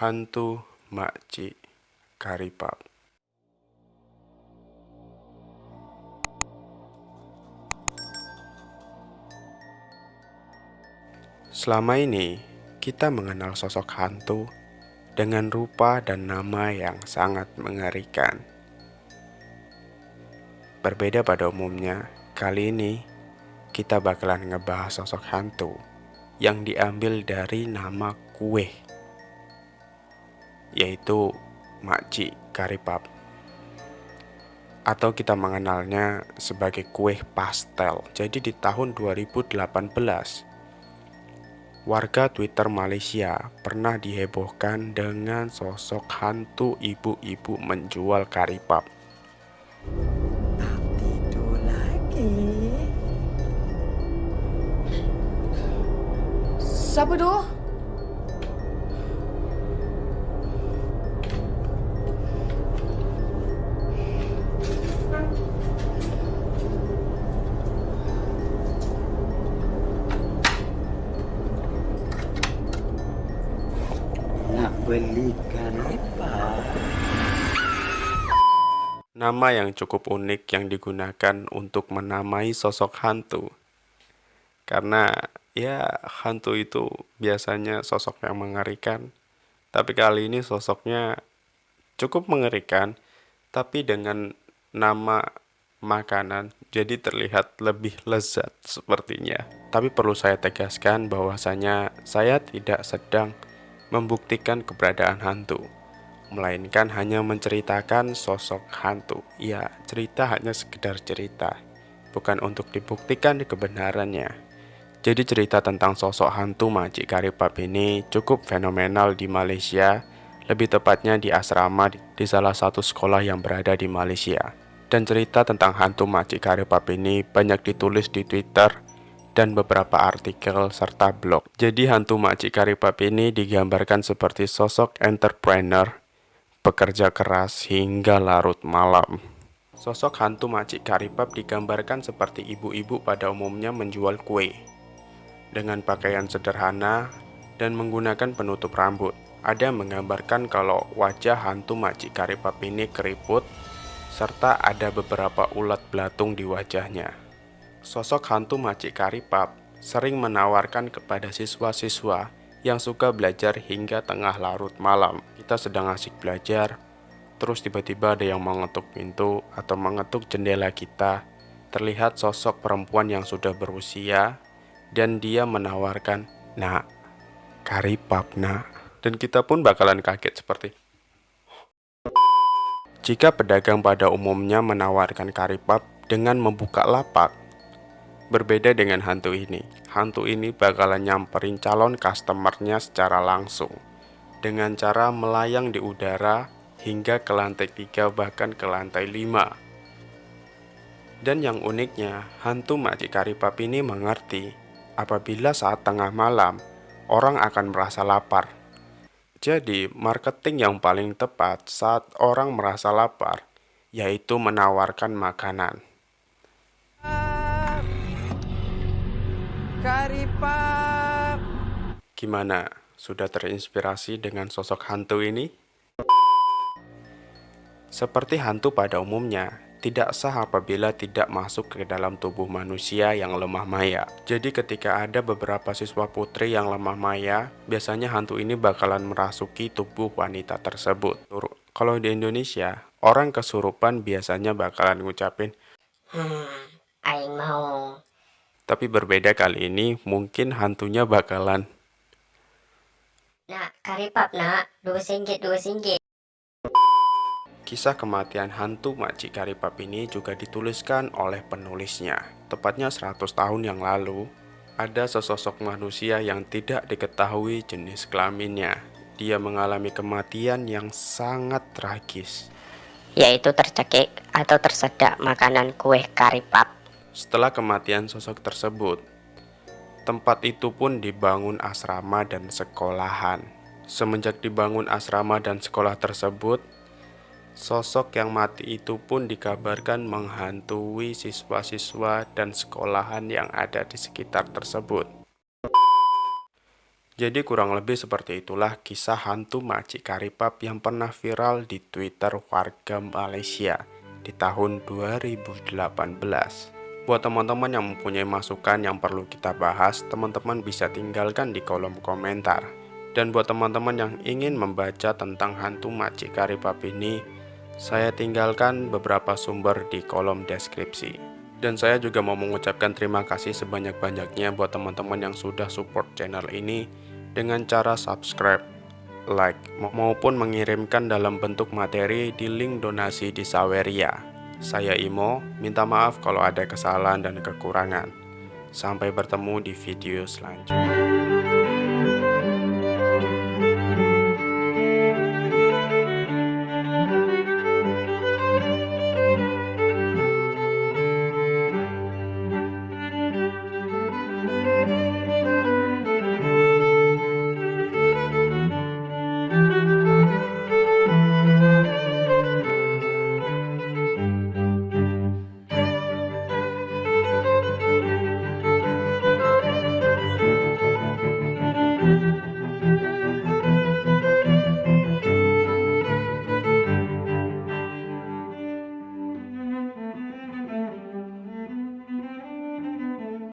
Hantu Makcik Karipap. Selama ini, kita mengenal sosok hantu dengan rupa dan nama yang sangat mengerikan. Berbeda pada umumnya, kali ini kita bakalan ngebahas sosok hantu yang diambil dari nama kue, yaitu Makcik Karipap, atau kita mengenalnya sebagai kue pastel. Jadi di tahun 2018, warga Twitter Malaysia pernah dihebohkan dengan sosok hantu ibu-ibu menjual karipap. Tak tidur lagi. Siapa tu? Nak beli karipap. Nama yang cukup unik yang digunakan untuk menamai sosok hantu. Karena ya hantu itu biasanya sosok yang mengerikan, tapi kali ini sosoknya cukup mengerikan, tapi dengan nama makanan, jadi terlihat lebih lezat sepertinya. Tapi perlu saya tegaskan bahwasanya saya tidak sedang membuktikan keberadaan hantu, melainkan hanya menceritakan sosok hantu. Ya, cerita hanya sekedar cerita, bukan untuk dibuktikan kebenarannya. Jadi cerita tentang sosok hantu Makcik Karipap ini cukup fenomenal di Malaysia, lebih tepatnya di asrama di salah satu sekolah yang berada di Malaysia. Dan cerita tentang hantu Makcik Karipap ini banyak ditulis di Twitter dan beberapa artikel serta blog. Jadi hantu Makcik Karipap ini digambarkan seperti sosok entrepreneur, pekerja keras hingga larut malam. Sosok hantu Makcik Karipap digambarkan seperti ibu-ibu pada umumnya menjual kue dengan pakaian sederhana dan menggunakan penutup rambut. Ada yang menggambarkan kalau wajah hantu Makcik Karipap ini keriput, serta ada beberapa ulat belatung di wajahnya. Sosok hantu Makcik Karipap sering menawarkan kepada siswa-siswa yang suka belajar hingga tengah larut malam. Kita sedang asik belajar, terus tiba-tiba ada yang mengetuk pintu atau mengetuk jendela kita. Terlihat sosok perempuan yang sudah berusia, dan dia menawarkan, "Nak, karipap nak." Dan kita pun bakalan kaget seperti. Jika pedagang pada umumnya menawarkan karipap dengan membuka lapak, berbeda dengan hantu ini. Hantu ini bakalan nyamperin calon customernya secara langsung dengan cara melayang di udara hingga ke lantai 3 bahkan ke lantai 5. Dan yang uniknya, hantu Makcik Karipap ini mengerti apabila saat tengah malam orang akan merasa lapar. Jadi, marketing yang paling tepat saat orang merasa lapar yaitu menawarkan makanan. Karipap. Gimana? Sudah terinspirasi dengan sosok hantu ini? Seperti hantu pada umumnya, tidak sah apabila tidak masuk ke dalam tubuh manusia yang lemah maya. Jadi ketika ada beberapa siswa putri yang lemah maya, biasanya hantu ini bakalan merasuki tubuh wanita tersebut. Kalau di Indonesia, orang kesurupan biasanya bakalan ngucapin, Aing mau. tapi berbeda kali ini, mungkin hantunya bakalan, Nak, karipap nak, RM2, RM2. Kisah kematian hantu Makcik Karipap ini juga dituliskan oleh penulisnya. Tepatnya 100 tahun yang lalu, ada sesosok manusia yang tidak diketahui jenis kelaminnya. Dia mengalami kematian yang sangat tragis. Yaitu tercekik atau tersedak makanan kue karipap. Setelah kematian sosok tersebut, tempat itu pun dibangun asrama dan sekolahan. Semenjak dibangun asrama dan sekolah tersebut, sosok yang mati itu pun dikabarkan menghantui siswa-siswa dan sekolahan yang ada di sekitar tersebut. Jadi kurang lebih seperti itulah kisah hantu Makcik Karipap yang pernah viral di Twitter warga Malaysia di tahun 2018. Buat teman-teman yang mempunyai masukan yang perlu kita bahas, teman-teman bisa tinggalkan di kolom komentar. Dan buat teman-teman yang ingin membaca tentang hantu Makcik Karipap ini, saya tinggalkan beberapa sumber di kolom deskripsi. Dan saya juga mau mengucapkan terima kasih sebanyak-banyaknya buat teman-teman yang sudah support channel ini dengan cara subscribe, like, maupun mengirimkan dalam bentuk materi di link donasi di Saweria. Saya Imo, minta maaf kalau ada kesalahan dan kekurangan. Sampai bertemu di video selanjutnya.